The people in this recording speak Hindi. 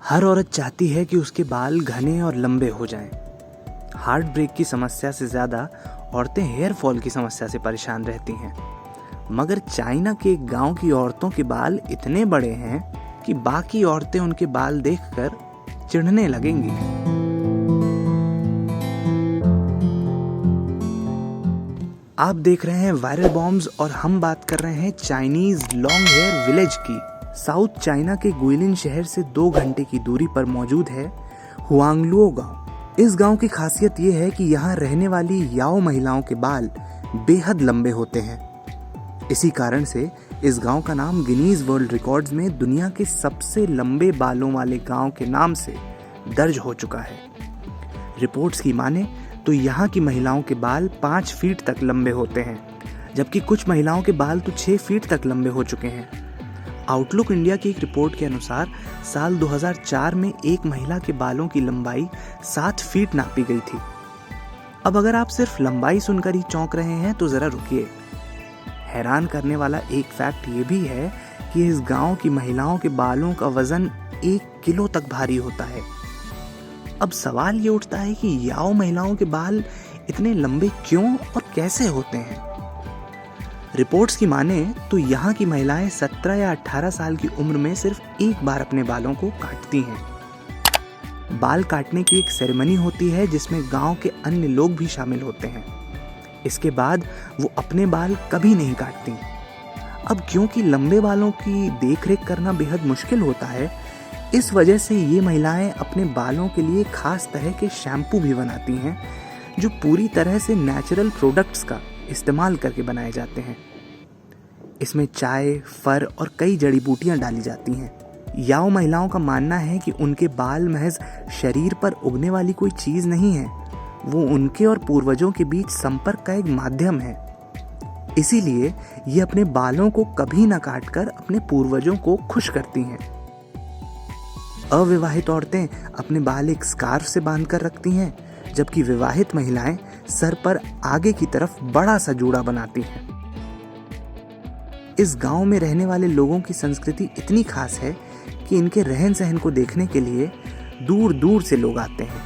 हर औरत चाहती है कि उसके बाल घने और लंबे हो जाएं। हार्ट ब्रेक की समस्या से ज़्यादा औरतें हेयर फॉल की समस्या से परेशान रहती हैं। मगर चाइना के एक गांव की औरतों के बाल इतने बड़े हैं कि बाकी औरतें उनके बाल देखकर चिढ़ने लगेंगी। आप देख रहे हैं वायरल बॉम्ब्स और हम बात कर रहे हैं चाइनीज लॉन्ग हेयर विलेज की। साउथ चाइना के गुइलिन शहर से 2 घंटे की दूरी पर मौजूद है हुआंगलुओ गांव। इस गांव की खासियत ये है कि यहाँ रहने वाली याओ महिलाओं के बाल बेहद लंबे होते हैं। इसी कारण से इस गांव का नाम गिनीज वर्ल्ड रिकॉर्ड्स में दुनिया के सबसे लंबे बालों वाले गांव के नाम से दर्ज हो चुका है। रिपोर्ट्स की माने तो यहाँ की महिलाओं के बाल 5 फीट तक लंबे होते हैं, जबकि कुछ महिलाओं के बाल तो 6 फीट तक लंबे हो चुके हैं। आउटलुक इंडिया की एक रिपोर्ट के अनुसार साल 2004 में एक महिला के बालों की लंबाई 7 फीट नापी गई थी। अब अगर आप सिर्फ लंबाई सुनकर ही चौंक रहे हैं तो जरा रुकिए। हैरान करने वाला एक फैक्ट ये भी है कि इस गांव की महिलाओं के बालों का वजन 1 किलो तक भारी होता है। अब सवाल ये उठता है कि याओ महिलाओं के बाल इतने लंबे क्यों और कैसे होते हैं। रिपोर्ट्स की माने तो यहाँ की महिलाएं 17 या 18 साल की उम्र में सिर्फ एक बार अपने बालों को काटती हैं। बाल काटने की एक सेरेमनी होती है जिसमें गांव के अन्य लोग भी शामिल होते हैं। इसके बाद वो अपने बाल कभी नहीं काटती। अब क्योंकि लंबे बालों की देखरेख करना बेहद मुश्किल होता है, इस वजह से ये महिलाएं अपने बालों के लिए खास तरह के शैम्पू भी बनाती हैं जो पूरी तरह से नेचुरल प्रोडक्ट्स का इस्तेमाल करके बनाए जाते हैं। इसमें चाय, फर और कई जड़ी बूटियां डाली जाती हैं। याओ महिलाओं का मानना है कि उनके बाल महज शरीर पर उगने वाली कोई चीज नहीं है, वो उनके और पूर्वजों के बीच संपर्क का एक माध्यम है। इसीलिए ये अपने बालों को कभी न काटकर अपने पूर्वजों को खुश करती हैं। अविवाहित औरतें अपने बाल एक स्कार्फ से बांधकर रखती हैं, जबकि विवाहित महिलाएं सर पर आगे की तरफ बड़ा सा जूड़ा बनाती हैं। इस गांव में रहने वाले लोगों की संस्कृति इतनी खास है कि इनके रहन सहन को देखने के लिए दूर दूर से लोग आते हैं।